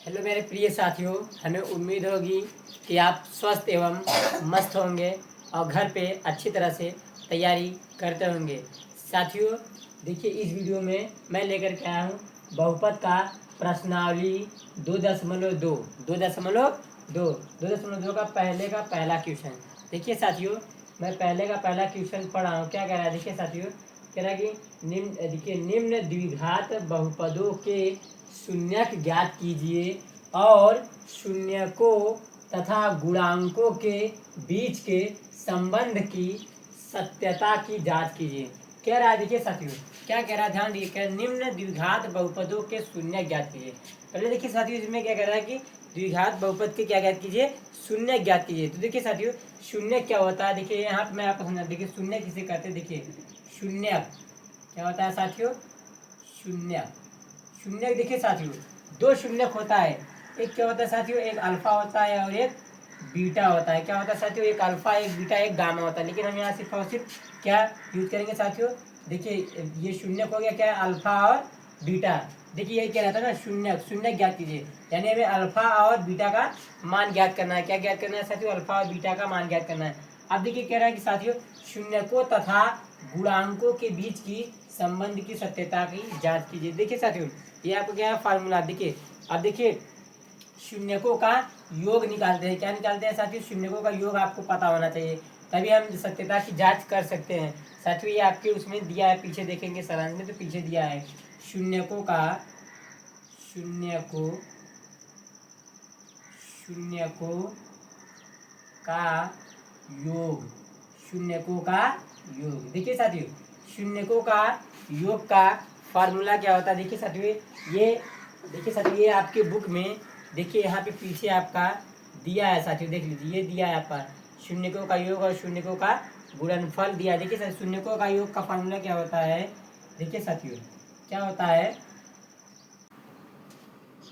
Hello मेरे प्रिय साथियों, हमें उम्मीद होगी कि आप स्वस्थ एवं मस्त होंगे और घर पे अच्छी तरह से तैयारी करते होंगे। साथियों, देखिए इस वीडियो में मैं लेकर के आया हूँ बहुपद का प्रश्नावली 2.2 2.2 का पहला क्वेश्चन। देखिए साथियों, मैं पहले का पहला क्वेश्चन पढ़ा हूँ। क्या कह रहा है? देखिए साथियों, कह रहा है कि निम्न द्विघात बहुपदों के शून्यक ज्ञात कीजिए और शून्यकों तथा गुणांकों के बीच के संबंध की सत्यता की जांच कीजिए। कह रहा है, देखिए साथियों क्या कह रहा है, ध्यान दीजिए। निम्न द्विघात बहुपदों के शून्य ज्ञात कीजिए। पहले देखिए साथियों, इसमें क्या कह रहा है कि द्विघात बहुपद के क्या ज्ञात कीजिए? शून्य ज्ञात कीजिए। तो देखिए साथियों, शून्य क्या होता है? देखिए यहाँ पे मैं आपको समझा। देखिए शून्य किसे कहते हैं? देखिए शून्य क्या होता है साथियों? शून्य शून्य देखिए साथियों, दो शून्यक होता है। एक क्या होता है साथियों? एक अल्फा होता है और एक बीटा होता है। क्या होता है साथियों? एक अल्फा, एक बीटा, एक गामा होता है। लेकिन हम यहाँ सिर्फ और सिर्फ क्या यूज करेंगे साथियों? देखिए ये शून्यक हो गया, क्या है? अल्फा और बीटा। देखिए यही क्या रहता है ना, शून्य शून्य ज्ञात कीजिए। यानी हमें अल्फा और बीटा का मान ज्ञात करना है। क्या ज्ञात करना है साथियों? अल्फा और बीटा का मान ज्ञात करना है। अब देखिए कह रहा है कि साथियों शून्यकों तथा गुणांकों के बीच की संबंध की सत्यता की जांच कीजिए। देखिए साथियों, ये आपको क्या है? फार्मूला। देखिए अब देखिए शून्यकों का योग निकालते हैं। क्या निकालते हैं साथियों? शून्यकों का योग आपको पता होना चाहिए, तभी हम सत्यता की जांच कर सकते हैं। साथियों ये आपके उसमें दिया है, पीछे देखेंगे सारांश में तो पीछे दिया है शून्यकों का शून्यकों शून्यकों का योग शून्यकों का योग। देखिए साथियों, शून्यकों का योग का फार्मूला क्या होता है? देखिए साथियों, ये देखिए साथियों, ये आपके बुक में देखिए यहाँ पे पीछे आपका दिया है साथियों। देख लीजिए, ये दिया है आपका शून्यकों का योग और शून्यकों का गुणनफल दिया है। देखिए साथियों, शून्यकों का योग का फार्मूला क्या होता है? देखिए साथियों क्या होता है?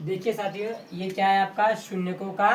देखिए साथियों, ये क्या है आपका? शून्यकों का।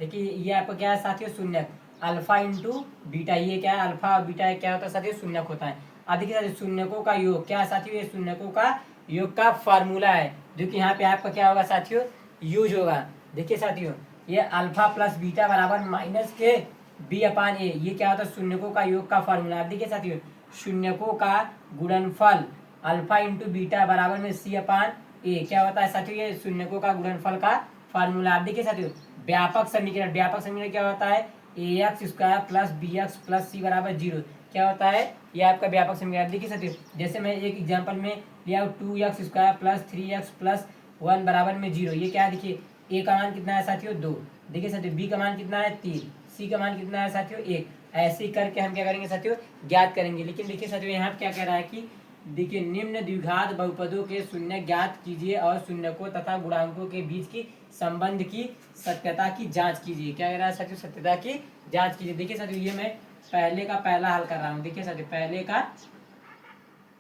देखिए ये आपका क्या है साथियों? शून्यक। अल्फा इंटू बीटा, ये क्या है? अल्फा और बीटा क्या होता है साथियों? शून्यक होता है। अब देखिए साथियों, शून्यकों का योग क्या है साथियों? ये शून्यकों का योग का फार्मूला है, जो कि यहाँ पे आपका क्या होगा साथियों? यूज होगा। देखिए साथियों, ये अल्फा प्लस बीटा बराबर माइनस के बी अपान ए, ये क्या होता है? शून्यकों का योग का फार्मूला। अब देखिए साथियों, शून्यकों का गुणनफल अल्फा इंटू बीटा बराबर में सी अपान ए क्या होता है साथियों? ये शून्यकों का गुणनफल का फार्मूला। आप देखिए साथियों, व्यापक समीकरण क्या होता है? A x square plus B x plus C बराबर 0 क्या होता है? ये आपका व्यापक समीकरण। देखिए साथियों, जैसे मैं एक एग्जांपल में लिया 2x square plus 3x plus 1 बराबर में 0। ये क्या है? देखिए ए का मान कितना है साथियों? 2। देखिए साथियों, बी का मान कितना है? 3। सी का मान कितना है साथियों? 1। ऐसे ही करके हम क्या करेंगे साथियों? ज्ञात करेंगे। लेकिन देखिए साथियों, यहाँ क्या कह रहा है कि देखिए निम्न द्विघात बहुपदों के शून्य ज्ञात कीजिए और शून्यकों तथा गुणांकों के बीच की संबंध की सत्यता की जांच कीजिए। क्या कह रहा है साथियों? सत्यता की जांच कीजिए। देखिए साथियों, ये मैं पहले का पहला हल कर रहा हूँ। देखिए साथियों, पहले का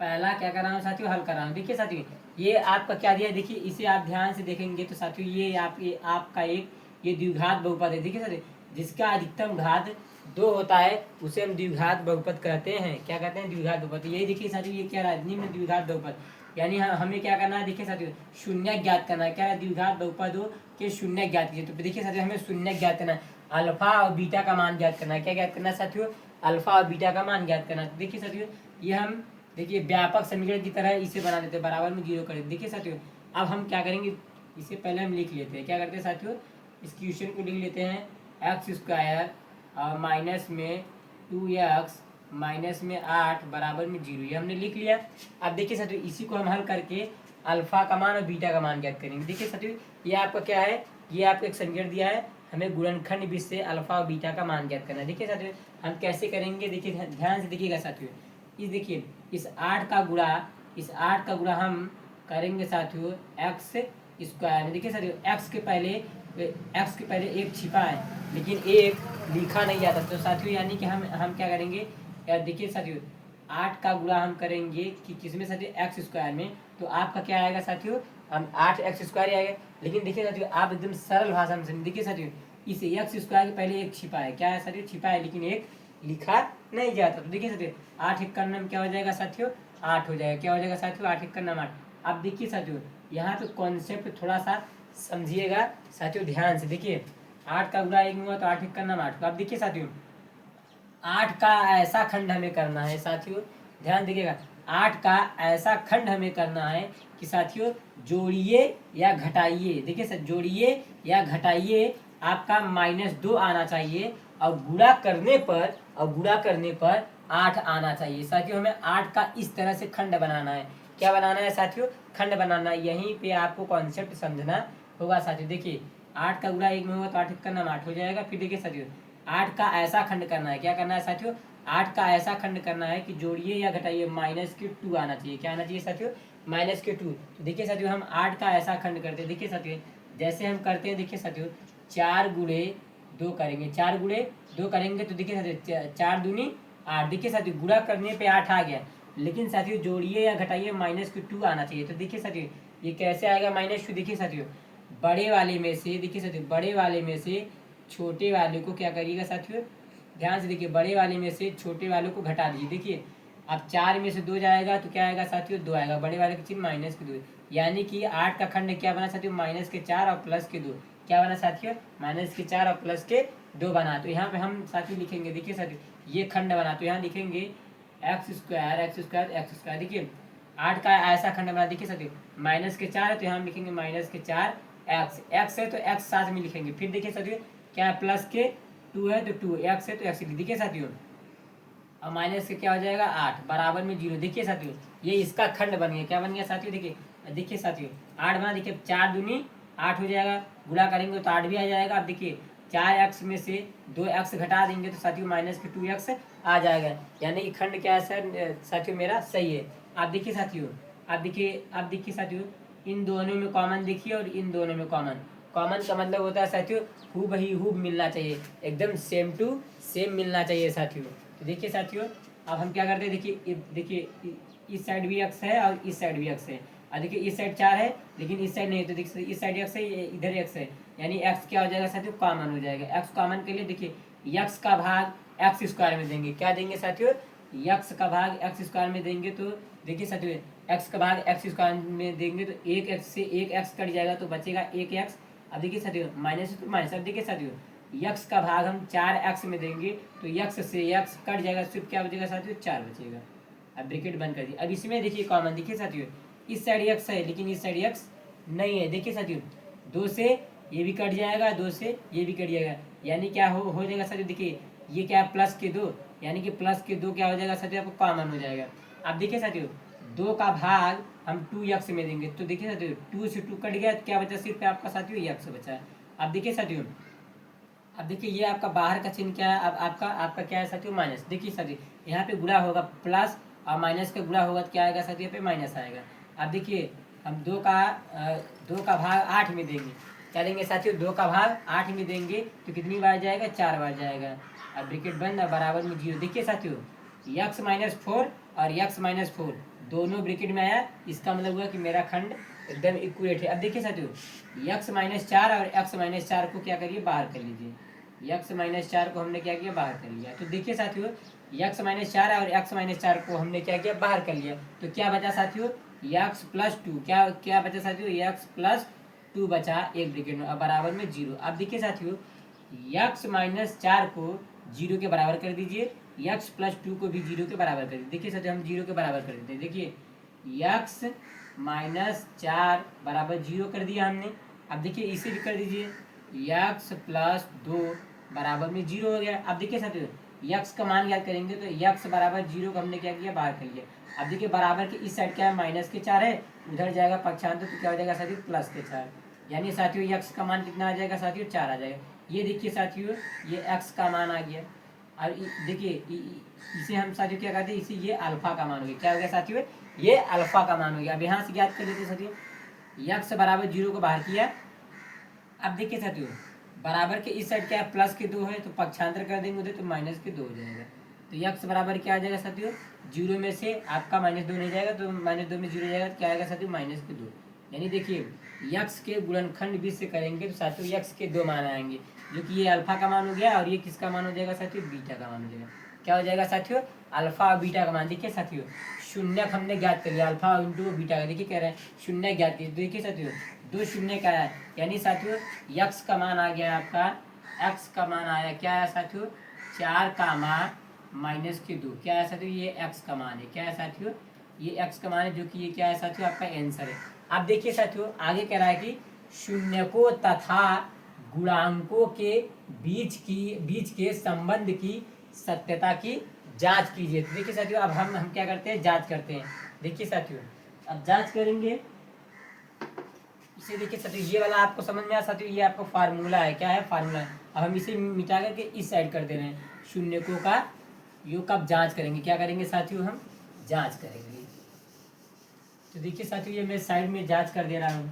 पहला क्या कर रहा हूँ साथियों? हल कर रहा हूँ। देखिए साथियों, ये आपका क्या दिया है? देखिए इसे आप ध्यान से देखेंगे तो साथियों ये आपका एक ये द्विघात बहुपद है। देखिए साथियों, जिसका अधिकतम घात 2 होता है उसे हम द्विघात बहुपद कहते हैं। क्या कहते हैं? द्विघात बहुपद। यही देखिए साथियों, ये क्या रहा है? निम्न द्विघात बहुपद। यानी हमें क्या करना है? देखिए साथियों, शून्य ज्ञात करना है। क्या है? द्विघात बहुपदों के शून्य ज्ञात कीजिए। तो देखिए साथियों, हमें शून्य ज्ञात करना है, अल्फा और बीटा का मान ज्ञात करना है। क्या ज्ञात करना है साथियों? अल्फा और बीटा का मान ज्ञात करना है। देखिए साथियों, ये हम देखिए व्यापक समीकरण की तरह इसे बना देते हैं, बराबर में 0 कर देते। देखिए साथियों, अब हम क्या करेंगे? इसे पहले हम लिख लेते हैं। क्या करते हैं साथियों? इस क्वेश्चन को लिख लेते हैं एक्स स्क्वायर माइनस में 2x माइनस में 8 बराबर में 0। ये हमने लिख लिया। अब देखिए साथियों, इसी को हम हल करके अल्फा का मान और बीटा का मान ज्ञात करेंगे। देखिए साथियों, ये आपका क्या है? ये आपको एक समीकरण दिया है, हमें गुणनखंड विधि से अल्फा और बीटा का मान ज्ञात करना है। देखिए साथियों, हम कैसे करेंगे? देखिए ध्यान से देखिएगा साथियों, इस देखिए इस 8 का गुणा हम करेंगे साथियों एक्स स्क्वायर में। देखिए साथियों, एक्स के पहले एक छिपा है लेकिन एक लिखा नहीं जाता। तो साथियों यानी कि हम क्या करेंगे? देखिए साथियों, 8 का गुणा हम करेंगे कि किसमें साथियों? एक्स स्क्वायर में। तो आपका क्या आएगा साथियों? हम 8x स्क्वायर आएगा। लेकिन देखिए साथियों, आप एकदम सरल भाषा में समझिए। देखिए साथियों, इस एक्स स्क्वायर के पहले एक छिपा है। क्या है साथियों? छिपा है, लेकिन एक लिखा नहीं जाता। तो देखिए साथियों, 8 एक का नाम क्या हो जाएगा साथियों? 8 हो जाएगा। क्या हो जाएगा साथियों? 8 एक का नाम 8। अब देखिए साथियों, यहाँ पे कॉन्सेप्ट थोड़ा सा समझिएगा साथियों ध्यान से। देखिए 8 का गुणा 1 में हुआ तो 8 का नाम 8 का। अब देखिए साथियों 8 का ऐसा खंड हमें करना है साथियों, ध्यान दीजिएगा। 8 का ऐसा खंड हमें करना है कि साथियों जोड़िए या घटाइए। देखिए सर जोड़िए या घटाइए आपका -2 आना चाहिए और गुणा करने पर 8 आना चाहिए। साथियों हमें 8 का इस तरह से खंड बनाना है। क्या बनाना है साथियों? खंड बनाना है। यहीं पे आपको कॉन्सेप्ट समझना होगा साथियों। देखिए 8 का गुणा 1 में होगा तो 8 का नाम 8 हो जाएगा। फिर देखिए साथियों 8 का ऐसा खंड करना है। क्या करना है साथियों? 8 का ऐसा खंड करना है कि जोड़िए या घटाइए -2 आना चाहिए। क्या आना चाहिए साथियों? -2। तो देखिए साथियों हम 8 का ऐसा खंड करते हैं। देखिए साथियों जैसे हम करते हैं, देखिए साथियों 4 गुणे 2 करेंगे, 4 गुणे 2 करेंगे तो देखिए साथियों 4 दूनी 8। देखिए साथियों गुणा करने पे 8 आ गया, लेकिन साथियों जोड़िए या घटाइए -2 आना चाहिए। तो देखिए साथियों ये कैसे आएगा -2? देखिए साथियों बड़े वाले में से, देखिए साथियों बड़े वाले में से छोटे वाले को क्या करिएगा साथियों, ध्यान से देखिए बड़े वाले में से छोटे वाले को घटा दीजिए। देखिए अब 4 में से 2 जाएगा तो क्या आएगा साथियों? 2 आएगा। बड़े वाले के चिन्ह -2, यानी कि 8 का खंड क्या बना साथियों? -4 और +2। क्या बना साथियों? -4 और +2 बना। तो यहाँ पे हम साथियों लिखेंगे, देखिए साथियों ये खंड बना तो यहाँ लिखेंगे x²। देखिए 8 का ऐसा खंड बना। देखिए साथियों -4 है तो यहाँ हम लिखेंगे -4 x है तो x साथ में लिखेंगे। फिर देखिए साथियों क्या है? +2 है तो 2, x है तो x। देखिए साथियों और माइनस के क्या हो जाएगा? 8 बराबर में 0। देखिए साथियों ये इसका खंड बन गया। क्या बन गया साथियों? देखिए साथियों 8 बना। देखिए 4 दूनी 8 हो जाएगा, गुणा करेंगे तो 8 भी आ जाएगा। अब देखिए 4x में से 2x घटा देंगे तो साथियों -2x आ जाएगा, यानी कि खंड क्या है सर साथियों मेरा सही है। आप देखिए साथियों अब देखिए साथियों इन दोनों में कॉमन देखिए और इन दोनों में कॉमन का मतलब होता है साथियों हूबहू मिलना चाहिए, एकदम सेम टू सेम मिलना चाहिए साथियों। तो देखिए साथियों अब हम क्या करते हैं, देखिए इस साइड भी x है और इस साइड भी x है। और देखिए इस साइड 4 है लेकिन इस साइड नहीं, तो देखिए इस साइड x है इधर x है, यानी x क्या हो जाएगा साथियों? कॉमन हो जाएगा। x कॉमन के लिए देखिए x का भाग x² में देंगे। क्या देंगे साथियों? x का भाग x² में देंगे। तो देखिए साथियों x का भाग x² में देंगे तो 1x से 1x कट जाएगा तो बचेगा 1x। अब देखिए साथियों माइनस तो माइनस। अब देखिए साथियों x का भाग हम 4x में देंगे तो x से x कट जाएगा, सिर्फ क्या बचेगा साथियों? 4 बचेगा। अब ब्रैकेट बंद कर दिए। अब इसमें देखिए कॉमन, देखिए साथियों इस साइड x है लेकिन इस साइड x नहीं है। देखिए साथियों 2 से ये भी कट जाएगा, 2 से ये भी कट जाएगा, यानी क्या हो जाएगा साथियों? देखिए ये क्या है? +2, यानी कि +2 क्या हो जाएगा साथियों? आपको कॉमन हो जाएगा। अब देखिए साथियों 2 का भाग हम 2x में देंगे तो देखिए साथियों 2 से 2 कट गया, क्या बचा? सिर्फ आपका साथियों x बचा है। अब देखिए साथियों अब देखिए ये आपका बाहर का चिन्ह क्या है? अब आपका क्या है साथियों? माइनस। देखिए साथियों यहाँ पे गुणा होगा प्लस और माइनस का गुणा होगा तो क्या आएगा साथियों? पे माइनस आएगा। अब देखिए हम 2 का भाग 8 में देंगे। क्या देंगे साथियों? 2 का भाग 8 में देंगे तो कितनी बार जाएगा? 4 बार जाएगा। अब ब्रैकेट बंद और बराबर में 0। देखिए साथियों x-4 और x-4 दोनों ब्रैकेट में आया, इसका मतलब हुआ कि मेरा खंड एकदम इक्वलेट है। अब देखिए साथियों x-4 और x-4 को क्या करिए? बाहर कर लीजिए। x-4 को हमने क्या किया? बाहर कर लिया। तो देखिए साथियों x-4 और x-4 को हमने क्या किया? बाहर कर लिया। तो क्या बचा साथियों? x+2 क्या बचा साथियों? x+2 बचा एक ब्रैकेट में और बराबर में 0। अब देखिए साथियों x-4 को 0 के बराबर कर दीजिए, x+2 को भी 0 के बराबर कर दीजिए। देखिए साथियों हम 0 के बराबर कर देते हैं। देखिए x-4 बराबर 0 कर दिया हमने। अब देखिए इसे भी कर दीजिए, x+2 बराबर में 0 हो गया। अब देखिए साथियों x का मान याद करेंगे तो x बराबर 0 को हमने क्या किया? बाहर कर लिया। अब देखिए बराबर के इस साइड क्या है? -4 है, उधर जाएगा पक्षांतर तो क्या हो जाएगा साथियों? +4, यानी साथियों x का मान कितना आ जाएगा साथियों? 4 आ जाएगा। ये देखिए साथियों ये x का मान आ गया। और देखिए इसे हम साथियों क्या कहते हैं? इसे ये अल्फा का मान हो गया। क्या हो गया साथियों? ये अल्फा का मान हो गया। अब यहाँ से याद कर लेते साथियों x बराबर 0 को बाहर किया। अब देखिए साथियों बराबर के इस साइड क्या है? +2 है तो पक्षांतर कर देंगे उधर तो -2 हो जाएगा। तो x बराबर क्या आ जाएगा साथियों? 0 में से आपका -2 नहीं जाएगा तो -2 में 0 जाएगा तो क्या आएगा साथियों? -2। यानी देखिए x के गुणनखंड 20 से करेंगे तो साथियों x के 2 मान आएंगे, जो कि ये अल्फा का मान हो गया और ये किसका मान हो जाएगा साथियों? बीटा का मान हो जाएगा। क्या हो जाएगा साथियों? अल्फा और बीटा का मान। देखिए साथियों शून्यक हमने ज्ञात कर लिया अल्फा इंटू बीटा का। देखिए कह रहे हैं शून्य ज्ञात किया। देखिए साथियों दो शून्य का है, यानी साथियों यक्स का मान आ गया आपका, एक्स का मान आया क्या है साथियों 4 का मान माइनस के 2। क्या है साथियों ये एक्स का मान है। क्या है साथियों ये एक्स का मान है, जो कि ये क्या है साथियों आपका आंसर है। अब देखिए साथियों आगे कह रहा है कि शून्यकों तथा गुणांकों के बीच के संबंध की सत्यता की जांच कीजिए। तो देखिए साथियों अब हम क्या करते हैं जांच करते हैं। देखिए साथियों अब जांच करेंगे इसे। देखिए साथियों ये वाला आपको समझ में आया साथियों, ये आपको फार्मूला है। क्या है फार्मूला है। अब हम इसे मिटा करके इस साइड कर दे रहे हैं। शून्यकों का योग कब जांच करेंगे, क्या करेंगे साथियों हम जांच करेंगे। तो देखिए साथियों ये मैं साइड में जांच कर दे रहा हूँ।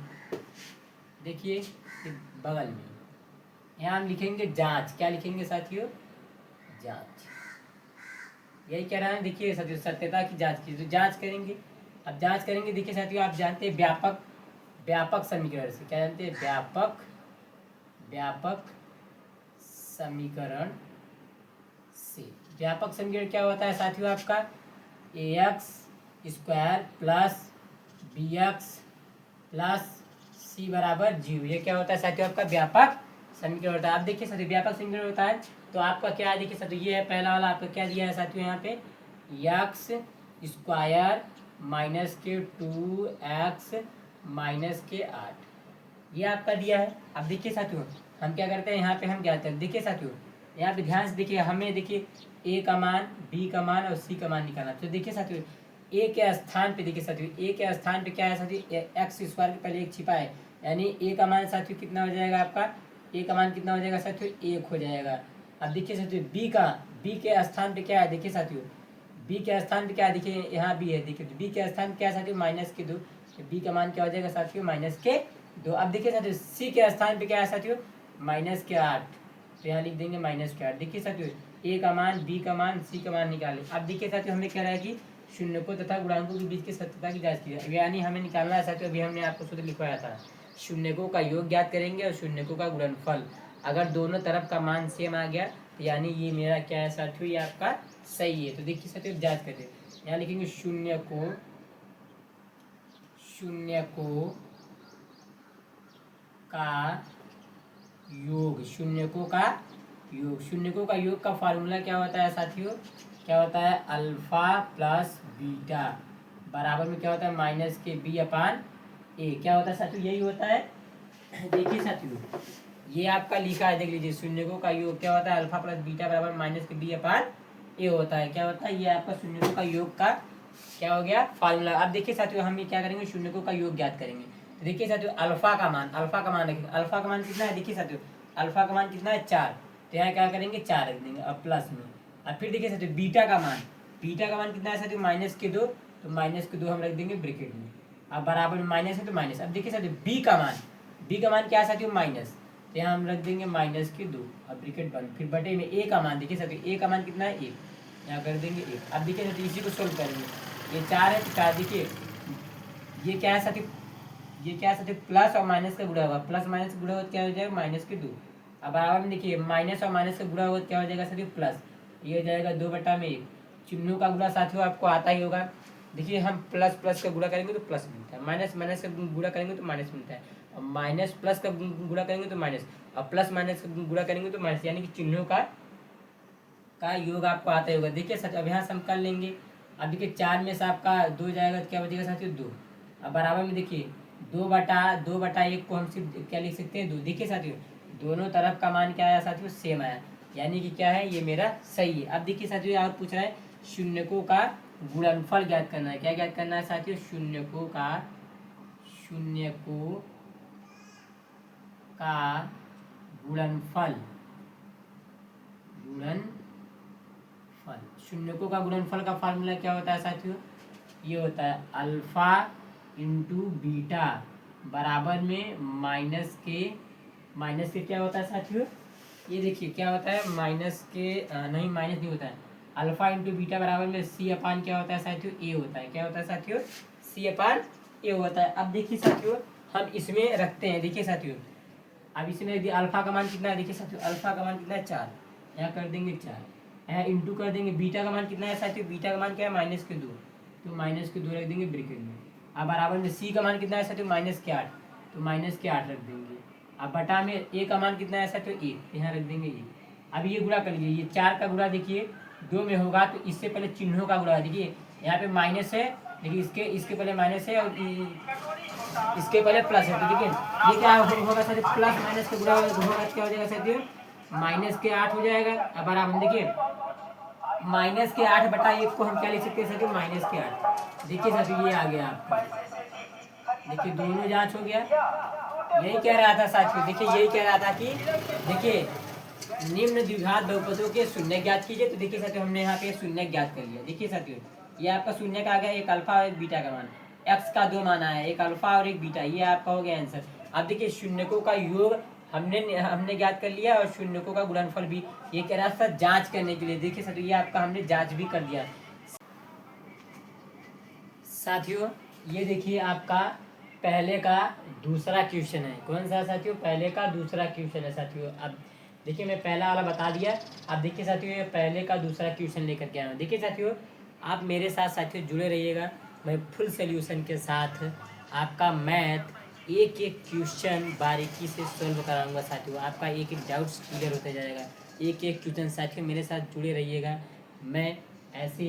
देखिए बगल में यहाँ हम लिखेंगे जांच। क्या लिखेंगे साथियों जांच। यही कह रहा है। देखिए साथियों सत्यता की जांच की, तो जांच करेंगे। अब जांच करेंगे। देखिए साथियों आप जानते हैं व्यापक समीकरण से। क्या जानते हैं व्यापक समीकरण से। व्यापक समीकरण क्या होता है साथियों आपका ax square plus bx plus c बराबर 0। ये क्या होता है साथियों आपका व्यापक समीकरण होता है। आप देखिए साथियों व्यापक समीकरण होता है तो आपका क्या है। देखिए साथियों ये है पहला वाला आपका क्या दिया है साथियों यहाँ पे एक्स स्क्वायर माइनस के 2x माइनस के 8 ये आपका दिया है। अब देखिए साथियों हम क्या करते हैं यहाँ पे हम क्या करते हैं। देखिए साथियों यहाँ पे ध्यान से देखिए हमें देखिए ए का मान बी का मान और सी का मान निकालना। तो देखिए साथियों ए के स्थान पे देखिए साथियों ए के स्थान पे क्या है साथियों एक्स स्क्वायर के पहले एक छिपा है, यानी ए का मान साथियों कितना हो जाएगा आपका ए का मान कितना हो जाएगा साथियों 1 हो जाएगा। अब देखिए साथियों बी के स्थान पे क्या है। देखिए साथियों बी के स्थान पे क्या है। देखिए यहाँ बी है। देखिए बी के स्थान पे क्या है साथियों माइनस के 2। बी का मान क्या हो जाएगा साथियों माइनस के 2। अब देखिए साथियों सी के स्थान पे क्या है साथियों माइनस के 8। तो यहाँ लिख देंगे माइनस के 8। देखिए साथियों ए का मान बी का मान सी का मान निकालें। अब देखिए साथियों हमें कह रहा है कि शून्यकों तथा गुणांकों के बीच की सत्यता की जांच कीजिए। यानी हमें निकालना है साथियों अभी हमने आपको सूत्र लिखवाया था शून्यकों का योग ज्ञात करेंगे और शून्यकों का गुणनफल। अगर दोनों तरफ का मान सेम आ गया तो यानी ये मेरा क्या है साथियों ये आपका सही है। तो देखिए साथियों जांच करते यहाँ लिखेंगे शून्यकों का योग। शून्यकों का योग का फार्मूला क्या होता है साथियों क्या होता है अल्फा प्लस बीटा बराबर में क्या होता है माइनस के बी अपान ए। क्या होता है साथियों यही होता है। देखिए साथियों ये आपका लिखा है देख लीजिए शून्यकों का योग क्या होता है अल्फा प्लस बीटा बराबर माइनस के बी अपान ए होता है। क्या होता है ये आपका शून्यकों का योग का क्या हो गया फार्मूला। अब देखिए साथियों हम ये क्या करेंगे शून्यकों का योग ज्ञात करेंगे। तो देखिए साथियों अल्फा का मान रखेंगे। अल्फा का मान कितना है। देखिए साथियों अल्फा का मान कितना है 4। तो यहाँ क्या करेंगे 4 रख देंगे अब प्लस में। अब फिर देखिए साथियों बीटा का मान कितना है साथियों माइनस के 2। तो माइनस के 2 हम रख देंगे ब्रैकेट में। अब बराबर में माइनस है तो माइनस। अब देखिए साथियों बी का मान क्या है साथियों माइनस। तो यहाँ हम रख देंगे माइनस के 2 अब ब्रैकेट बंद। फिर बटे में ए का मान देखिए साथियों ए का मान कितना है 1। यहाँ कर देंगे 1। अब देखिए साथियों इसी को सोल्व करेंगे। ये 4 है तो 4 देखिए ये क्या है साथियों प्लस और माइनस का गुणा हुआ। प्लस माइनस का गुणा हुआ क्या हो जाएगा माइनस के 2। अब बराबर में देखिए माइनस और माइनस का गुणा हुआ क्या हो जाएगा साथियों प्लस। ये हो जाएगा 2/1। चिन्हों का गुणा साथियों आपको आता ही होगा। देखिए हम प्लस प्लस का गुणा करेंगे तो प्लस मिलता है, माइनस माइनस का गुणा करेंगे तो माइनस मिलता है, और माइनस प्लस का गुणा करेंगे तो माइनस, और प्लस माइनस का गुणा करेंगे तो माइनस, यानी कि चिन्हों का योग आपको आता ही होगा। देखिए साथियों अब यहाँ से हम कर लेंगे। अब देखिए 4 में से आपका 2 जाएगा तो क्या बचेगा साथियों 2। अब बराबर में देखिए 2/1 को हम सिर्फ क्या लिख सकते हैं 2। देखिए साथियों दोनों तरफ का मान क्या आया साथियों सेम आया, यानी कि क्या है ये मेरा सही है। अब देखिए साथियों और पूछ रहा है शून्यकों का गुणनफल ज्ञात करना है। क्या ज्ञात करना है साथियों शून्यकों का गुणनफल। शून्यकों का गुणनफल का फार्मूला क्या होता है साथियों ये होता है अल्फा इंटू बीटा बराबर में माइनस के क्या होता है साथियों ये देखिए क्या होता है माइनस नहीं होता है। अल्फा इंटू बीटा बराबर में सी अपान क्या होता है साथियों ए होता है। क्या होता है साथियों सी अपान ए होता है। अब देखिए साथियों हम इसमें रखते हैं। देखिए साथियों अब इसमें अल्फा का मान कितना है। देखिए साथियों अल्फा का मान कितना है 4, यहाँ कर देंगे 4, यहाँ इंटू कर देंगे। बीटा का मान कितना है साथियों बीटा का मान क्या है -2। तो माइनस के 2 रख देंगे ब्रैकेट में। अब बराबर में सी का मान कितना है साथियों, माइनस के 8, तो माइनस के 8 रख देंगे। अब बटा में ए का मान कितना है साथियों, 1, यहाँ रख देंगे ये। अब ये गुणा कर लीजिए, ये 4 का गुणा देखिए 2 में होगा तो इससे पहले चिन्हों का गुणा, देखिए यहाँ पे माइनस है, देखिए इसके पहले माइनस है और इसके पहले प्लस है, तो देखिए ये क्या होगा साथियों, प्लस माइनस का गुणा होगा, क्या हो जाएगा साथियों, माइनस के 8 हो जाएगा। अब बराबर देखिए माइनस के 8 बटा 1 को हम क्या लिख सकते हैं साथियों, माइनस के 8। देखिए साथियों ये आ गया आपका, देखिए दोनों जांच हो गया। यही कह रहा था साथियों, देखिए यही कह रहा था कि देखिए निम्न द्विघात बहुपदों के शून्य ज्ञात कीजिए। तो देखिए साथियों हमने यहाँ पे शून्य ज्ञात कर लिया। देखिए साथियों ये आपका शून्य का आ गया, एक अल्फा और एक बीटा का मान, एक्स का 2 मान आया, एक अल्फा और एक बीटा, ये आपका हो गया आंसर। अब देखिए शून्यकों का योग हमने ज्ञात कर लिया और शून्यकों का गुणनफल भी। ये कह रहा था जांच करने के लिए। देखिए साथियों ये आपका हमने जांच भी कर दिया। साथियों ये देखिए आपका पहले का दूसरा क्वेश्चन है। कौन सा साथियों, पहले का दूसरा क्वेश्चन है साथियों। अब देखिए मैं पहला वाला बता दिया। अब देखिए साथियों ये पहले का दूसरा क्वेश्चन लेकर के आया हूँ। देखिए साथियों आप मेरे साथ साथियों जुड़े रहिएगा, मैं फुल सोल्यूशन के साथ आपका मैथ एक एक क्वेश्चन बारीकी से सोल्व कराऊंगा साथियों। आपका एक एक डाउट्स क्लियर होते जाएगा, एक एक क्वेश्चन। साथियों मेरे साथ जुड़े रहिएगा, मैं ऐसे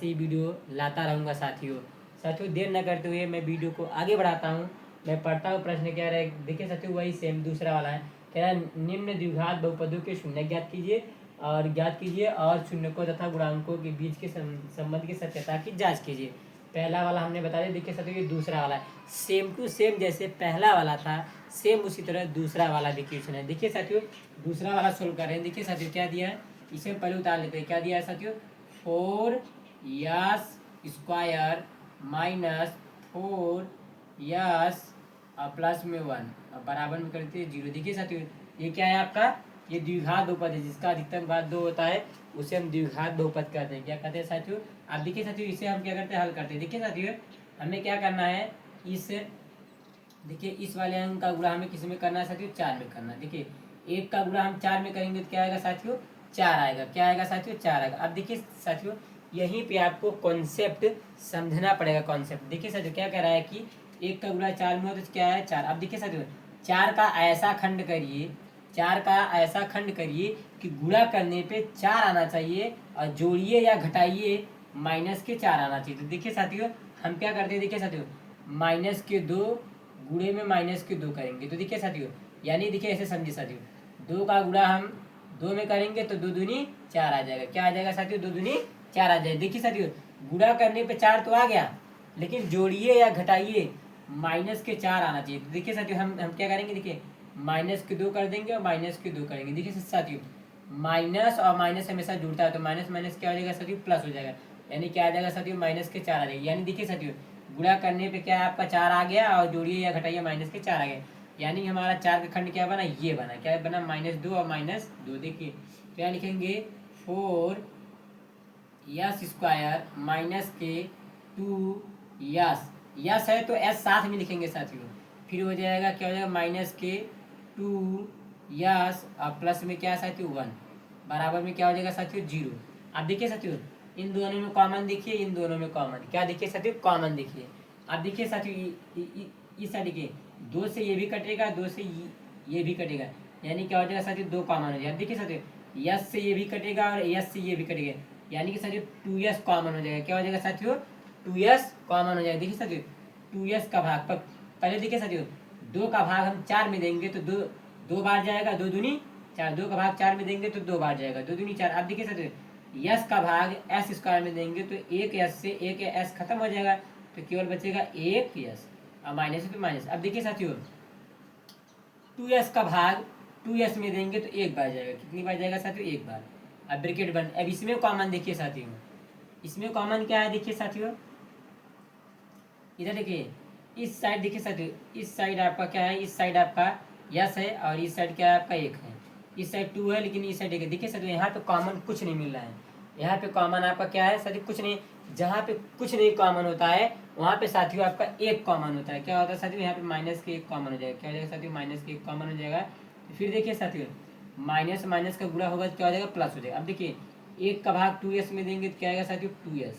ही वीडियो लाता रहूँगा साथियों। साथियों देर न करते हुए मैं वीडियो को आगे बढ़ाता हूँ। मैं पढ़ता हूँ प्रश्न क्या रहा है। देखिए साथियों वही सेम दूसरा वाला है, कह रहा है निम्न द्विघात बहुपदों के शून्य ज्ञात कीजिए और शून्यकों तथा गुणांकों के बीच के संबंध की सत्यता की जांच कीजिए। पहला वाला हमने बता दिया। देखिए साथियों ये दूसरा वाला है, सेम टू सेम जैसे पहला वाला था सेम उसी तरह दूसरा वाला भी क्वेश्चन है। देखिए साथियों दूसरा वाला सोल्व कर रहे हैं। देखिए साथियों क्या दिया है, इसे पहले उतार लेते हैं। क्या दिया है साथियों, 4 स्क्वायर माइनस 4 प्लस में 1 बराबर में करते हैं 0। देखिए साथियों ये क्या है आपका, ये द्विघात बहुपद है जिसका अधिकतम घात 2 होता है, उसे हम द्विघात बहुपद कहते हैं। क्या कहते हैं साथियों, आप देखिए साथियों इसे हम क्या करते हैं, हल करते हैं। देखिए साथियों हमें क्या करना है, देखिए इस वाले अंक का गुणा हमें किस में करना है साथियों, 4 में करना है। देखिए 1 का गुणा हम 4 में करेंगे तो क्या आएगा साथियों, 4 आएगा। क्या आएगा साथियों, 4 आएगा। अब देखिए साथियों यहीं पे आपको कॉन्सेप्ट समझना पड़ेगा। कॉन्सेप्ट देखिए साथियों क्या कह रहा है कि 1 का गुणा 4 में हो तो क्या है 4। अब देखिए साथियों 4 का ऐसा खंड करिए, 4 का ऐसा खंड करिए कि गुणा करने पे 4 आना चाहिए और जोड़िए या घटाइए माइनस के 4 आना चाहिए। तो देखिए साथियों हम क्या करते हैं, देखिए साथियों माइनस के 2 गुणे में माइनस के 2 करेंगे। तो देखिए साथियों यानी देखिए ऐसे समझिए साथियों, 2 का गुणा हम 2 में करेंगे तो 2 दूनी 4 आ जाएगा। क्या आ जाएगा साथियों, 2 दूनी 4 आ जाएगा। देखिए साथियों गुणा करने पे 4 तो आ गया, लेकिन जोड़िए या घटाइए माइनस के 4 आना चाहिए। तो देखिए साथियों हम क्या करेंगे, देखिए माइनस के 2 कर देंगे और माइनस के 2 करेंगे। देखिए साथियों माइनस और माइनस हमेशा जुड़ता है, तो माइनस माइनस क्या हो जाएगा साथियों, प्लस हो जाएगा। यानी क्या आ जाएगा साथियों, माइनस के 4 आ जाएगा। यानी देखिए साथियों गुणा करने पे क्या आपका 4 आ गया और जोड़िए या घटाइए माइनस के 4 आ गए। यानी हमारा 4 का खंड क्या बना, ये बना। क्या बना, -2 और -2। देखिए क्या लिखेंगे, 4 स्क्वायर माइनस के 2 यस है तो एस साथ में लिखेंगे साथियों। फिर हो जाएगा क्या हो जाएगा, माइनस के 2 और प्लस में क्या साथियों 1 बराबर में क्या हो जाएगा साथियों 0। अब देखिए साथियों इन दोनों में कॉमन देखिए, इन दोनों में कॉमन क्या देखिए साथियों, कॉमन देखिए। अब देखिए साथियों इस साइड देखिए 2 से ये भी कटेगा, 2 से ये भी कटेगा, यानी क्या हो जाएगा साथियों 2 कॉमन हो जाएगा। देखिए साथियों यस से ये भी कटेगा और यस से ये भी कटेगा, यानी कि साथियों 2s कॉमन हो जाएगा। क्या हो जाएगा साथियों, 2s कॉमन हो जाएगा। देखिए साथियों 2s का भाग पहले देखिए साथियों 2 का भाग हम 4 में देंगे तो 2 बार जाएगा, 2 दूनी 4। 2 का भाग 4 में देंगे तो 2 बार जाएगा, 2 दूनी 4। अब देखिए साथियों यस का भाग एस स्क्वायर में देंगे तो 1 एस से 1 एस खत्म हो जाएगा, तो केवल बचेगा 1 एस और माइनस है तो माइनस। अब देखिए साथियों 2s का भाग 2s में देंगे तो 1 बार जाएगा। कितनी बार जाएगा साथियों, 1 बार। अब ब्रैकेट बंद। अब इसमें कॉमन देखिए साथियों, इसमें कॉमन क्या है, देखिए साथियों इधर देखिए इस साइड देखिए साथियों, इस साइड आपका क्या है, इस साइड आपका यस है और इस साइड क्या है आपका 1 है। इस साइड 2 है लेकिन इस साइड 1 है। देखिए साथियों यहाँ पे कॉमन कुछ नहीं मिल रहा है। यहाँ पे कॉमन आपका क्या है साथियों, कुछ नहीं। जहाँ पे कुछ नहीं कॉमन होता है वहाँ पे साथियों आपका 1 कॉमन होता है। क्या होता है साथियों, यहाँ पे माइनस के 1 कॉमन हो जाएगा। क्या हो जाएगा साथियों, माइनस के 1 कॉमन हो जाएगा। फिर देखिए साथियों माइनस माइनस का गुणा होगा तो क्या हो जाएगा, प्लस हो जाएगा। अब देखिए 1 का भाग 2s में देंगे तो क्या आएगा साथियों 2s,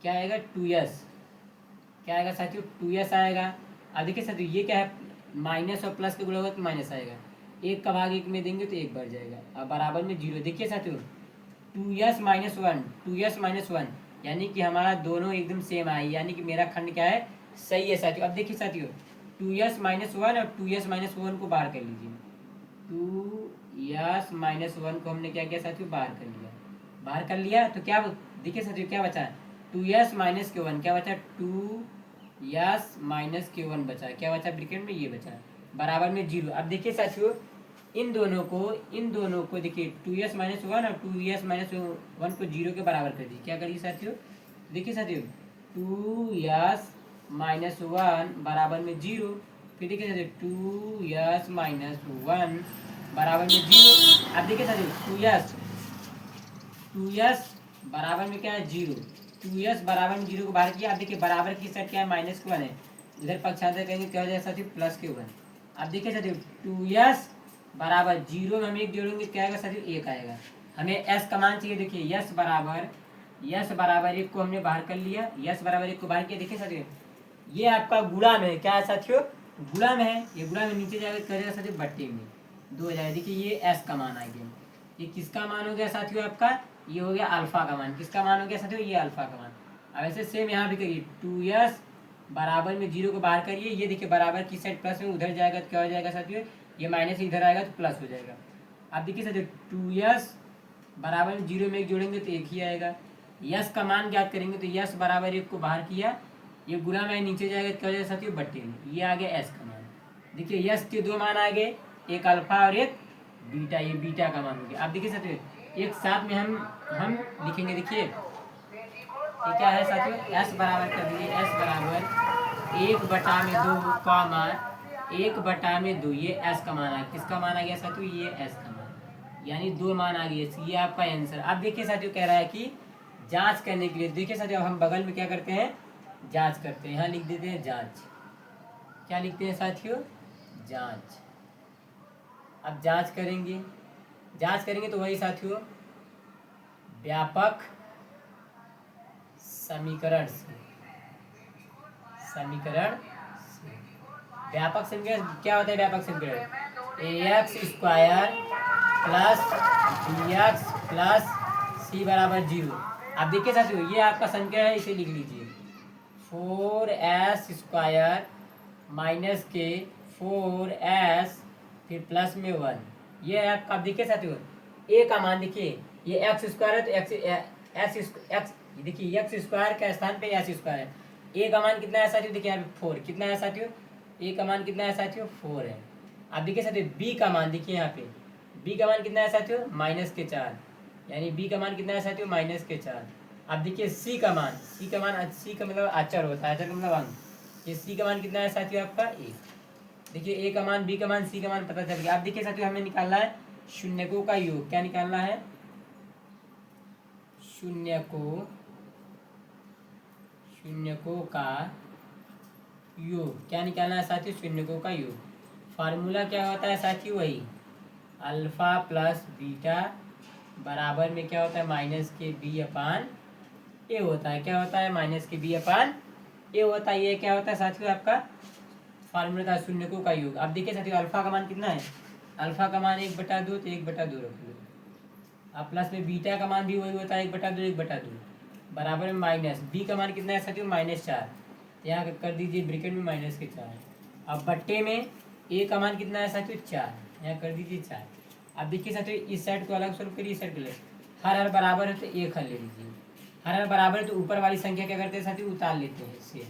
क्या आएगा 2s, क्या आएगा साथियों 2s आएगा। अब देखिए साथियों ये क्या है, माइनस और प्लस के गुणा होगा तो माइनस आएगा, एक का भाग एक में देंगे तो एक बढ़ जाएगा। अब बराबर में 0। देखिए साथियों 2s minus one, 2s minus one, यानी कि हमारा दोनों एकदम सेम आए, यानी कि मेरा खंड क्या है, सही है साथियों। अब देखिए साथियों 2s माइनस वन और 2s माइनस वन को बाहर कर लीजिए। 2s माइनस वन को हमने क्या किया साथियों, बाहर कर लिया। बाहर कर लिया तो क्या, देखिए साथियों क्या बचा, 2s माइनस के वन क्या बचा, 2s माइनस के वन बचा, क्या बचा ब्रैकेट में, ये बचा, बराबर में 0। अब देखिए साथियों इन दोनों को देखिए 2s माइनस वन और 2s माइनस वन को 0 के बराबर कर दीजिए। क्या करिए साथियों, देखिए साथियों 2s माइनस वन बराबर में 0, फिर देखिए साथियों 2s माइनस वन बराबर में 0। अब देखिए साथियों 2s बराबर में क्या है 0, 2s बराबर में 0 को बाहर किया। अब देखिए बराबर की साइड क्या है, माइनस के वन है, इधर पक्षांतर करेंगे क्या हो जाएगा साथियों, प्लस के वन। अब देखिए साथियों 2s बराबर 0 में हम एक जोड़ेंगे क्या आएगा साथियों, 1 आएगा। हमें s का मान चाहिए, देखिए s बराबर 1 को हमने बाहर कर लिया, s बराबर 1 को बाहर किया। देखिए साथियों ये आपका गुणा में क्या है साथियों, गुणा में है, ये गुणा में नीचे जाएगा क्या हो जाएगा साथियों, बट्टे में 2 हो जाएगा। देखिए ये s का मान आ गया, ये किसका मान हो गया साथियों, आपका ये हो गया अल्फा का मान। किसका मान हो गया साथियों, ये अल्फा का मान। अब ऐसे सेम यहाँ भी करिए, 2s बराबर में 0 को बाहर करिए, ये देखिए बराबर की साइड प्लस में उधर जाएगा तो क्या हो जाएगा साथियों, ये माइनस इधर आएगा तो प्लस हो जाएगा। अब देखिए साथियों 2s बराबर में 0 में एक जोड़ेंगे तो 1 ही आएगा। यस का मान ज्ञात करेंगे तो यस बराबर 1 को बाहर किया, ये गुणा में नीचे जाएगा तो क्या हो जाएगा साथियों, बट्टे में, ये आ गया s का मान। देखिए यस के दो मान आ गए, एक अल्फा और एक बीटा, ये बीटा का मान हो गया। अब देखिए साथियों एक साथ में हम लिखेंगे, देखिए ये क्या है साथियों, s बराबर कर दीजिए, s बराबर 1/2 का मान 1/2, ये s का मान आ, किसका मान आ गया साथियों, ये s का मान, यानी 2 मान आ गए, ये आपका आंसर। अब देखिए साथियों कह रहा है कि जांच करने के लिए, देखिए साथियों हम बगल में क्या करते हैं, जांच करते हैं, यहाँ लिख देते हैं जांच। क्या लिखते हैं साथियों, जांच। अब जांच करेंगे तो वही साथियों व्यापक समीकरण से, व्यापक समीकरण क्या होता है, व्यापक समीकरण ax square plus bx plus c बराबर 0। अब देखिए साथियों ये आपका समीकरण है, इसे लिख लीजिए 4s स्क्वायर माइनस के 4s फिर प्लस में 1, ये है आपका। अब देखिए साथियों a का मान, देखिए ये एक्स स्क्वायर है तो एक्स देखिए एक्स स्क्वायर के स्थान पे एस स्क्वायर है। a का मान कितना है साथियों, देखिए यहाँ पे 4, कितना है साथियों, a का मान कितना है साथियों 4 है। अब देखिए साथियों b का मान, देखिए यहाँ पे b का मान कितना है साथियों, -4, यानी b का मान कितना है साथियों, -4। अब देखिए c का मान, c का मतलब अचर होता है, अचर का मतलब अंक, ये c का मान कितना है साथियों आपका 1। देखिए a का मान, b का मान, c का मान पता चल गया। अब देखिए साथियों हमें निकालना है शून्यकों का योग। क्या निकालना है, शून्यकों का योग। क्या निकालना है साथियों, शून्यकों का योग। फार्मूला क्या होता है साथियों, वही अल्फा प्लस बीटा बराबर में क्या होता है, माइनस के बी अपान ए होता है। क्या होता है, माइनस के बी अपान ए होता है। ये क्या होता है साथियों आपका फार्मूला था, शून्यकों का योग। अब देखिए साथियों अल्फा का मान कितना है, अल्फा का मान 1/2, तो 1/2 रख लो। अब प्लस में बीटा का मान भी वही होता है 1/2, 1/2 बराबर में माइनस बी का मान कितना है साथियों, -4, यहाँ कर दीजिए ब्रैकेट में -4। अब बट्टे में ए का मान कितना है साथियों 4, यहाँ कर दीजिए 4। अब देखिए साथियों इस साइड को अलग स्वरूप करिए, इस साइड को ले, हर बराबर है तो एक हल ले लीजिए, हर बराबर है तो ऊपर वाली संख्या क्या करते हैं साथियों, उतार लेते हैं इससे।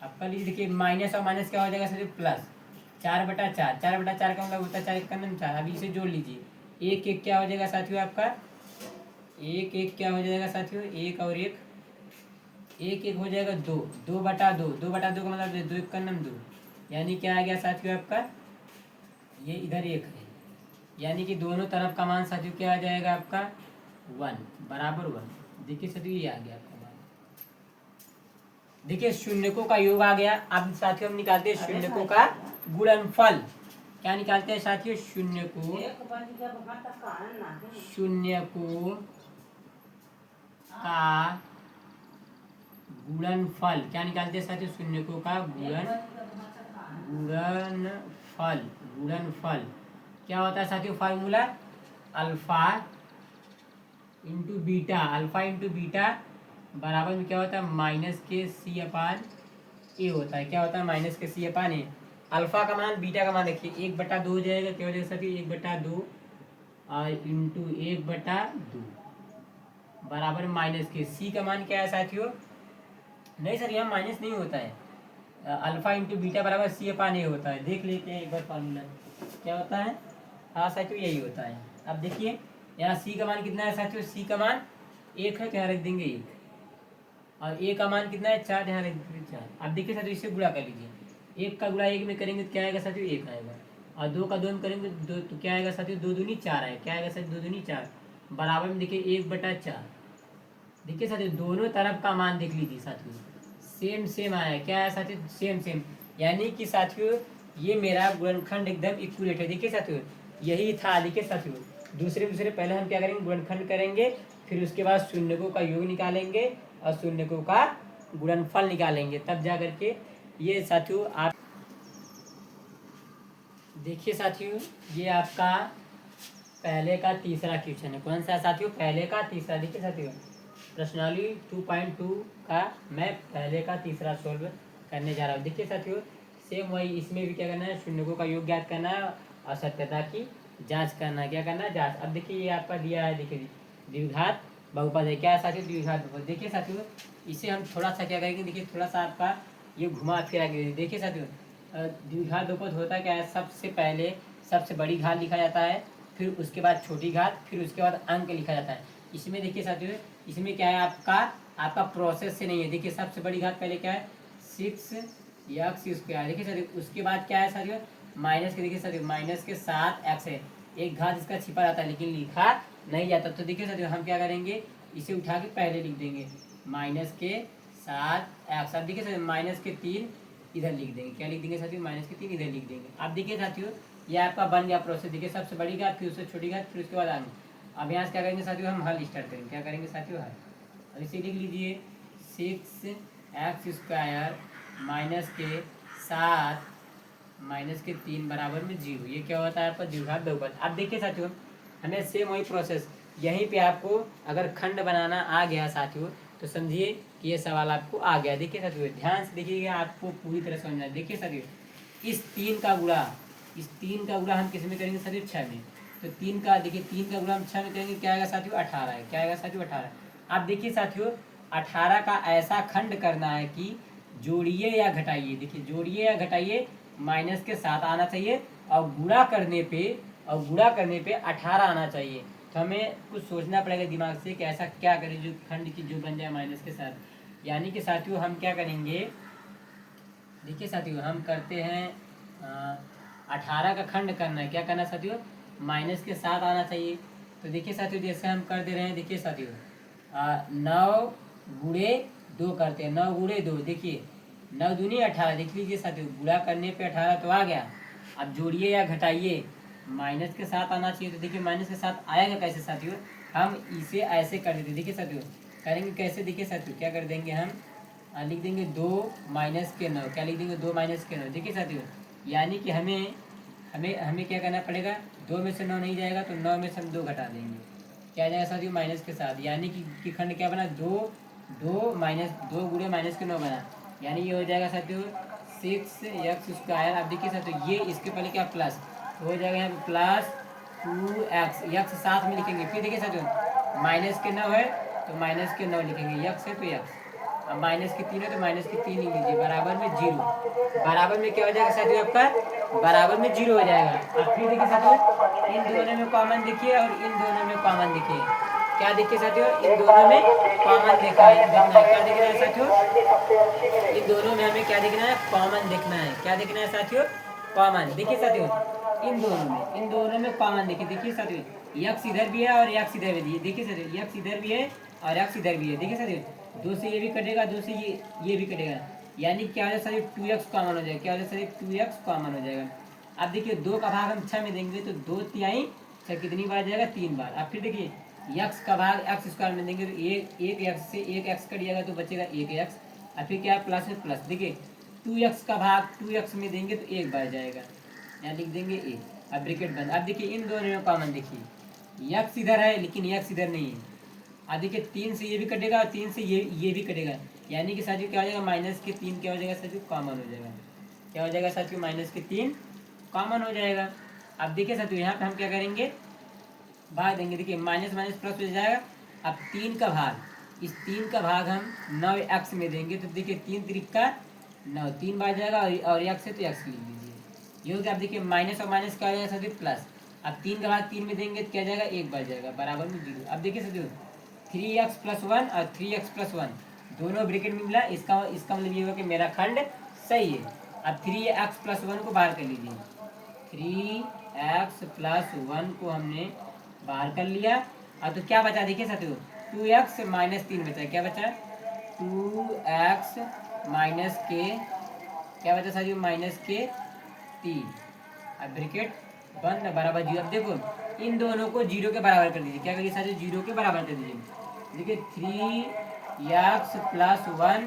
अब कर लीजिए, देखिए माइनस और माइनस क्या हो जाएगा साथियों, प्लस 4/4, 4/4 का मतलब होता है 4×4। अभी इसे जोड़ लीजिए, एक एक क्या हो जाएगा साथियों आपका, एक एक क्या हो जाएगा साथियों, एक और एक, एक एक हो जाएगा 2, 2/2, 2/2 का मतलब 2×2, यानी क्या आ गया साथियों आपका, ये इधर 1 है, यानी कि दोनों तरफ का मान साथियों क्या आ जाएगा आपका 1 बराबर 1। देखिए साथियों ये आ गया आपका मान। देखिए शून्यकों का योग आ गया। अब साथियों हम निकालते हैं शून्यकों का गुणनफल। क्या निकालते हैं साथियों, शून्यकों का गुणनफल क्या निकालते हैं साथियों, शून्यकों का गुणनफल क्या होता है साथियों, फार्मूला अल्फा इंटू बीटा बराबर में क्या होता है माइनस के सी अपान ए होता है। क्या होता है माइनस के सी अपान ए। अल्फा का मान बीटा का मान देखिए 1/2 हो जाएगा, क्या हो जाएगा साथियों 1/2 इंटू 1/2 बराबर माइनस के सी का मान क्या है साथियों, नहीं सर यहाँ माइनस नहीं होता है, अल्फा इंटू बीटा बराबर सी अपान ए होता है। देख लेते हैं एक बार फॉर्मूला क्या होता है। हाँ साथियों यही होता है। अब देखिए यहाँ सी का मान कितना है साथियों, सी का मान 1 है तो यहाँ रख देंगे 1, और ए का मान कितना है 4, यहाँ रख देंगे 4। अब देखिए साथियों इससे गुणा कर लीजिए, 1 का गुणा 1 में करेंगे तो क्या आएगा साथियों 1 आएगा, और 2 का 2 में करेंगे तो क्या आएगा साथियों 2 दूनी 4 आएगा। क्या आएगा साथियों 2 दूनी 4 बराबर में देखिए 1/4। देखिए साथियों दोनों तरफ का मान देख लीजिए साथियों सेम आया है। क्या है साथियों सेम, यानी कि साथियों ये मेरा गुणनखंड एकदम इक्वलेट है। देखिए साथियों यही था। देखिए साथियों दूसरे पहले हम क्या करेंगे गुणनखंड करेंगे, फिर उसके बाद शून्यकों का योग निकालेंगे और शून्यकों का गुणनफल निकालेंगे, तब जा करके ये साथियों आप देखिए साथियों ये आपका पहले का तीसरा क्वेश्चन है। कौन सा साथियों, पहले का तीसरा। देखिए साथियों प्रश्नावली 2.2 का मैं पहले का तीसरा सोल्व करने जा रहा हूँ। देखिए साथियों सेम वही इसमें भी क्या करना है, शून्यकों का योग ज्ञात करना है और सत्यता की जांच करना है। क्या करना है जांच। अब देखिए ये आपका दिया है, देखिए द्विघात बहुपद है। क्या है साथियों द्विघात बहुपद। देखिए साथियों इसे हम थोड़ा सा क्या करेंगे, देखिए थोड़ा सा आपका ये घुमा फिरा के देखिए साथियों द्विघात बहुपद होता क्या है, सबसे पहले सबसे बड़ी घात लिखा जाता है, फिर उसके बाद छोटी घात, फिर उसके बाद अंक लिखा जाता है। इसमें देखिए साथियों इसमें क्या है आपका प्रोसेस से नहीं है। देखिए सबसे बड़ी घात पहले क्या है 6x²। देखिए साथियों उसके बाद क्या है साथियों माइनस के, देखिए साथियों माइनस के 7x है। एक घात इसका छिपा रहता है लेकिन लिखा नहीं जाता, तो देखिए साथियों हम क्या करेंगे इसे उठा के पहले लिख देंगे माइनस के 7x। अब देखिए साथियों माइनस के 3 इधर लिख देंगे। क्या लिख देंगे साथियों माइनस के 3 इधर लिख देंगे। अब देखिए साथियों ये आपका बन गया प्रोसेस। देखिए सबसे बड़ी घात, फिर उससे छोटी घात, फिर उसके बाद अंक। अब यहाँ से क्या करेंगे साथियों हम हल स्टार्ट करेंगे। क्या करेंगे साथियों हल, अब इसे लिख लीजिए 6x² माइनस के 7 माइनस के 3 बराबर में 0। ये क्या होता है आपका द्विघात बहुपद। अब देखिए साथियों हमें सेम वही प्रोसेस यहीं पे आपको अगर खंड बनाना आ गया साथियों तो समझिए कि ये सवाल आपको आ गया। देखिए साथियों ध्यान से देखिएगा, आपको पूरी तरह समझना है। देखिए साथियों इस 3 का गुणा हम किस में करेंगे साथियों 6 में, तो 3 का देखिए 3 का गुणा हम 6 में करेंगे क्या आएगा साथियों 18 है। क्या आएगा साथियों 18। अब देखिए साथियों 18 का ऐसा खंड करना है कि जोड़िए या घटाइए। देखिए जोड़िए या घटाइए माइनस के 7 आना चाहिए, और गुणा करने पे 18 आना चाहिए। तो हमें कुछ सोचना पड़ेगा दिमाग से कि ऐसा क्या करें जो खंड की जो बन जाए माइनस के 7। यानी कि साथियों हम क्या करेंगे, देखिए साथियों हम करते हैं 18 का खंड करना है। क्या करना है साथियों माइनस के 7 आना चाहिए। तो देखिए साथियों जैसे हम कर दे रहे हैं, देखिए साथियों 9 गुणे 2 करते हैं, 9 गुणे 2। देखिए 9 दूनी 18। देख लीजिए साथियों गुणा करने पे 18 तो आ गया। अब जोड़िए या घटाइए माइनस के 7 आना चाहिए। तो देखिए माइनस के 7 आएगा कैसे साथियों, हम इसे ऐसे कर देते। देखिए साथियों करेंगे कैसे, देखिए साथियों क्या कर देंगे हम लिख देंगे 2 माइनस के 9। क्या लिख देंगे 2 माइनस के 9। देखिए साथियों यानी कि हमें हमें हमें क्या करना पड़ेगा, 2 में से 9 नहीं जाएगा तो 9 में से हम 2 घटा देंगे। क्या जाएगा साथियों माइनस के 7। यानी कि खंड क्या बना 2 माइनस 2 गुणे माइनस के 9 बना। यानी ये हो जाएगा साथियों 6x²। अब देखिए साथियों ये इसके पहले क्या प्लस तो हो जाएगा यहाँ पे प्लस 2x, यक्स साथ में लिखेंगे। फिर देखिए साथियों माइनस के 9 है तो माइनस के 9 लिखेंगे, यक्स है तो यक्स। अब माइनस के 3 है तो माइनस के 3 लिख लीजिए, बराबर में 0। बराबर में क्या हो जाएगा साथियों आपका बराबर में 0 हो जाएगा। अब फिर देखिए साथियों इन दोनों में कॉमन देखिए और इन दोनों में कॉमन देखिए। क्या देखिए साथियों इन दोनों में कॉमन देखना है। क्या देखना है साथियों इन दोनों में हमें क्या देखना है कॉमन देखना है। क्या देखना है साथियों कॉमन। देखिए साथियों इन दोनों में कॉमन देखिए। देखिए साथियों यक्स इधर भी है और यक्स इधर भी है। देखिए साथियों यक्स इधर भी है और यक्स इधर भी है। देखिए साथियों 2 से ये भी कटेगा, 2 से ये भी कटेगा, यानी क्या हो जाएगा साथियों 2x कॉमन हो जाएगा। क्या हो जाएगा साथियों 2x कॉमन हो जाएगा। अब देखिए 2 का भाग हम 6 में देंगे तो 2 तिहाई 6 कितनी बार जाएगा 3 बार। अब फिर देखिए x का भाग x² में देंगे तो एक x से एक x कट जाएगा तो बचेगा 1x। और फिर क्या प्लस में प्लस, देखिए 2x का भाग 2x में देंगे तो 1 बार जाएगा, यहाँ लिख देंगे 1, अब ब्रैकेट बंद। अब देखिए इन दोनों में कॉमन, देखिए x इधर है लेकिन x इधर नहीं है। अब देखिए 3 से ये भी कटेगा और 3 से ये भी कटेगा, यानी कि साथियों क्या हो जाएगा, माइनस के 3 क्या हो जाएगा साथियों, कॉमन हो जाएगा। क्या हो जाएगा साथियों, माइनस के 3 कॉमन हो जाएगा। अब देखिए साथियों यहाँ पे हम क्या करेंगे, भाग देंगे, देखिए माइनस माइनस प्लस हो जाएगा। अब 3 का भाग, इस 3 का भाग हम 9x में देंगे तो देखिए 3 त्रिका 9, 3 बार जाएगा और x है तो x लिख लीजिए, ये हो गया। अब देखिए माइनस और माइनस क्या हो जाएगा साथियों, प्लस। अब 3 का भाग 3 में देंगे तो क्या जाएगा, 1 बार जाएगा, बराबर में 0। अब देखिए साथियों 3x + 1 और 3x + 1 दोनों ब्रैकेट में मिला, इसका मतलब ये होगा कि मेरा खंड सही है। अब 3x + 1 को बाहर कर लीजिए, 3x + 1 को हमने बाहर कर लिया। अब तो क्या बचा, देखिए साथियों 2x - 3 बचा, क्या बचा, 2x - के क्या बचा साथियों, -3। अब ब्रैकेट बंद, बराबर 0। अब देखो इन दोनों को 0 के बराबर कर दीजिए, क्या करिए साथियों, 0 के बराबर कर दीजिए। देखिए 3x + 1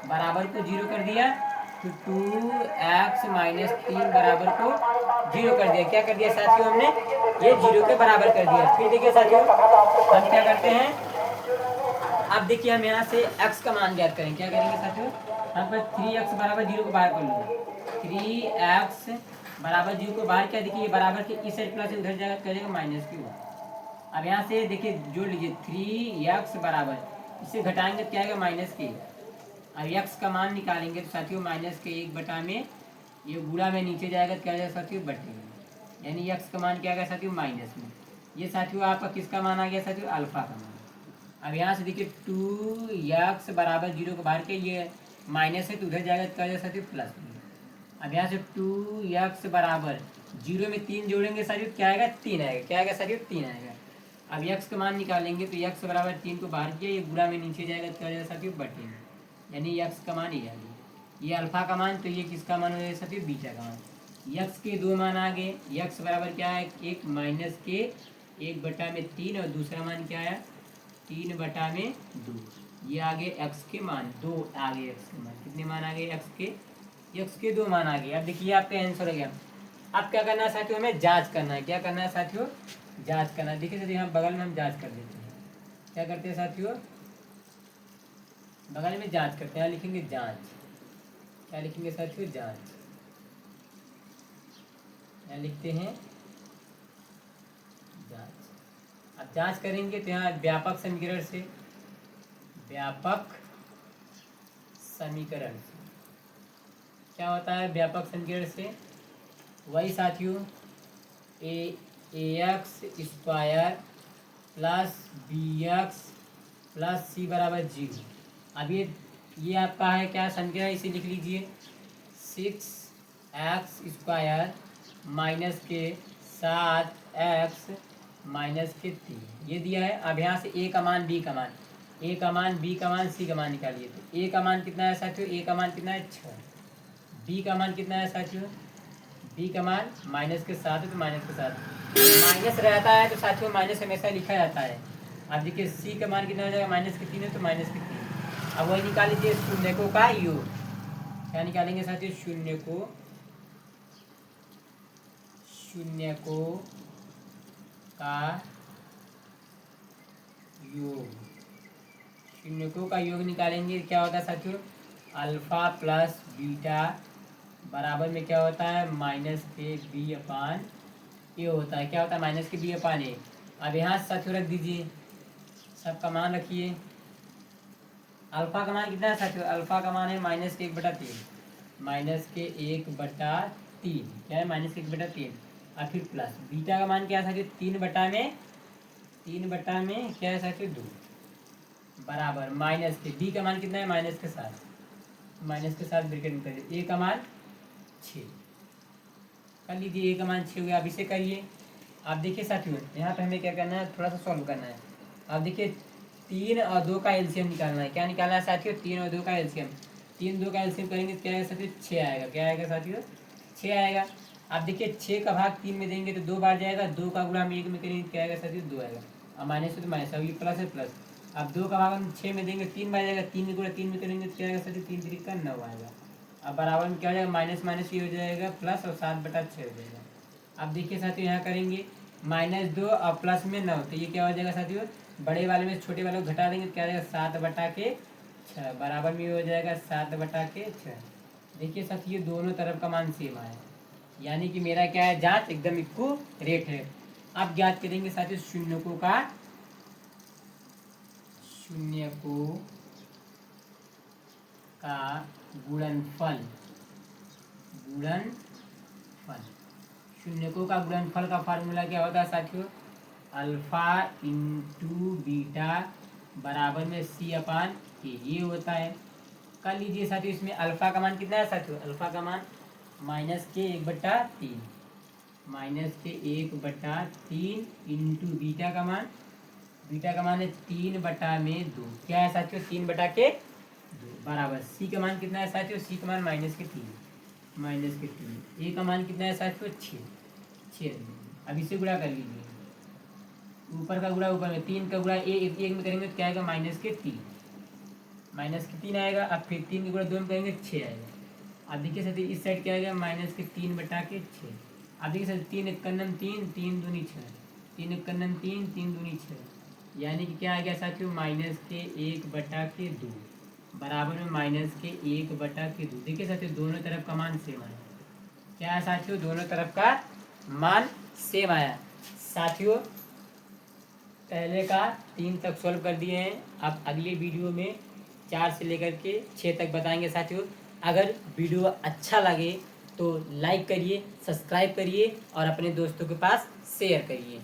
बराबर को 0 कर दिया, फिर 2x - 3 बराबर को 0 कर दिया। क्या कर दिया साथियों, हमने ये 0 के बराबर कर दिया। फिर देखिए साथियों हम क्या करते हैं, अब देखिए हम यहाँ से x का मान ज्ञात करेंगे। क्या करेंगे साथियों, हम पर 3x = 0 को बाहर कर लूँगा, 3x = 0 को बाहर किया, देखिए ये बराबर के इस साइड प्लस उधर जाएगा, क्या जाएगा -q। अब यहाँ से देखिए जोड़ लीजिए 3x बराबर, इसे घटाएंगे तो क्या आएगा, -k। अब x का मान निकालेंगे तो साथियों -1 में ये गुणा में नीचे जाएगा तो क्या जाएगा साथियों, बटे में, यानी x का मान क्या आएगा साथियों, माइनस में। ये साथियों आपका किसका मान आ गया साथियों, अल्फा का मान। अब यहाँ से देखिए 2x = 0 को बाहर के, ये माइनस है तो उधर जाएगा तो क्या जाएगा साथियों, प्लस में। अब यहाँ से 2x = 0 में 3 जोड़ेंगे साथियों, क्या आएगा, 3 आएगा, क्या आएगा साथियों, 3 आएगा। अब x का मान निकालेंगे तो x = 3 को बाहर किया, ये गुणा में नीचे जाएगा तो क्या जाएगा साथियों, बटे में, यानी x का मान ये आ गया, ये अल्फा का मान, तो ये किसका मान हो जाएगा साथियों, बीटा का मान। x के 2 मान आ गए, x बराबर क्या है, एक -k 1/3 और दूसरा मान क्या है, 3/2। ये आ गए x के मान, 2 आ गए x के मान, कितने मान आ गए x के 2 मान आ गए। अब देखिए आपका आंसर हो गया। अब क्या करना है साथियों, हमें जांच करना है। क्या करना है साथियों, जांच करना है। देखिए साथियों यहाँ बगल में हम जांच कर देते हैं, क्या करते हैं साथियों, बगल में जांच करते हैं, लिखेंगे जांच, क्या लिखेंगे साथियों, जांच, यहाँ लिखते हैं जांच। अब जांच करेंगे तो यहाँ व्यापक समीकरण से, व्यापक समीकरण से क्या होता है, व्यापक समीकरण से वही साथियों ax² + bx + c = 0। अब ये आपका है क्या समीकरण, इसे लिख लीजिए 6x² - के 7x - के 3 ये दिया है। अब यहाँ से a का मान, b का मान, a का मान, b का मान, c का मान निकालिए। तो a का मान कितना है साथियों, a का मान कितना है 6, b का मान कितना है साथियों, b का मान माइनस के साथ है तो माइनस के साथ, माइनस रहता है तो साथियों माइनस हमेशा लिखा जाता है। अब देखिए c का मान कितना हो जाएगा, -3 है तो -3। अब वही निकाल लीजिए शून्यकों का योग। क्या निकालेंगे साथियों, शून्यकों का योग, शून्यकों का योग निकालेंगे, क्या होता है साथियों, अल्फा + बीटा बराबर में क्या होता है, -kb/a होता है। क्या होता है, -kb/a। अब यहाँ साथियों रख दीजिए, सबका मान रखिए। अल्फा का मान कितना है साथियों, अल्फा का मान है -1/3, -1/3, क्या है, -1/3। और फिर प्लस बीटा का मान क्या है साथियों, 3/में क्या है साथियों, 2 बराबर माइनस के, बी का मान कितना है, -के साथ ब्रैकेट में करिए, ए का मान 6 कर लीजिए, ए का मान 6 हो गया। अब इसे करिए। आप देखिए साथियों यहाँ पे हमें क्या करना है, थोड़ा सा सॉल्व करना है। अब देखिए 3 और 2 का एलसीएम निकालना है। क्या निकालना है साथियों, 3 और 2 का एलसीएम। 3 2 का एलसीएम करेंगे तो क्या आएगा साथियों, 6 आएगा। क्या आएगा साथियों, 6 आएगा। आप देखिए 6 का भाग 3 में देंगे तो 2 बार जाएगा, 2 का गुणा हम 1 में करेंगे क्या आएगा साथियों, 2 आएगा। अब माइनस है तो माइनस, अब ये प्लस है प्लस, अब 2 का भाग हम 6 में देंगे 3 बार जाएगा, 3 गुणा 3 में करेंगे तो क्या आएगा साथियों, 3 3 का 9 आएगा। अब बराबर में क्या हो जाएगा, माइनस माइनस ये हो जाएगा प्लस, और 7/6 हो जाएगा। अब देखिए साथियों यहाँ करेंगे -2 और प्लस में 9, तो ये क्या हो जाएगा साथियों, बड़े वाले में छोटे वाले को घटा देंगे तो क्या हो जाएगा 7/6, बराबर में ये हो जाएगा 7/6। देखिए साथियों दोनों तरफ का मान सेम आया, यानी कि मेरा क्या है, जांच एकदम इक्वल रेट है। अब ज्ञात करेंगे साथियों शून्यकों का गुणनफल। शून्यकों का गुणनफल का फार्मूला क्या होता है साथियों, अल्फा इंटू बीटा बराबर में C/A ये होता है। कर लीजिए साथियों, इसमें अल्फा का मान कितना है साथियों, अल्फा का मान -1/3, -1/3 इंटू बीटा का मान है 3/2, क्या है साथियों 3/2 बराबर सी का मान कितना है साथियों, सी का मान -3, ए का मान कितना है साथियों 6। अब इसे गुणा कर लीजिए, ऊपर का गुणा ऊपर में, 3 का गुणा एक में करेंगे तो क्या आएगा -3 आएगा। अब फिर 3 का गुणा 2 में करेंगे 6 आएगा। अब देखिए साथियों इस साइड क्या आएगा -3/6। अब देखिए साथियों 3 1 3, 3 दूनी 6, 3 1 3, 3 दूनी 6, यानी कि क्या आ गया साथियों -1/2 बराबर में -1/2। देखिए साथियों दोनों तरफ का मान सेम आया, क्या है साथियों, दोनों तरफ का मान सेम आया। साथियों पहले का 3 तक सॉल्व कर दिए हैं, अब अगले वीडियो में 4 से लेकर के 6 तक बताएंगे साथियों। अगर वीडियो अच्छा लगे तो लाइक करिए, सब्सक्राइब करिए और अपने दोस्तों के पास शेयर करिए।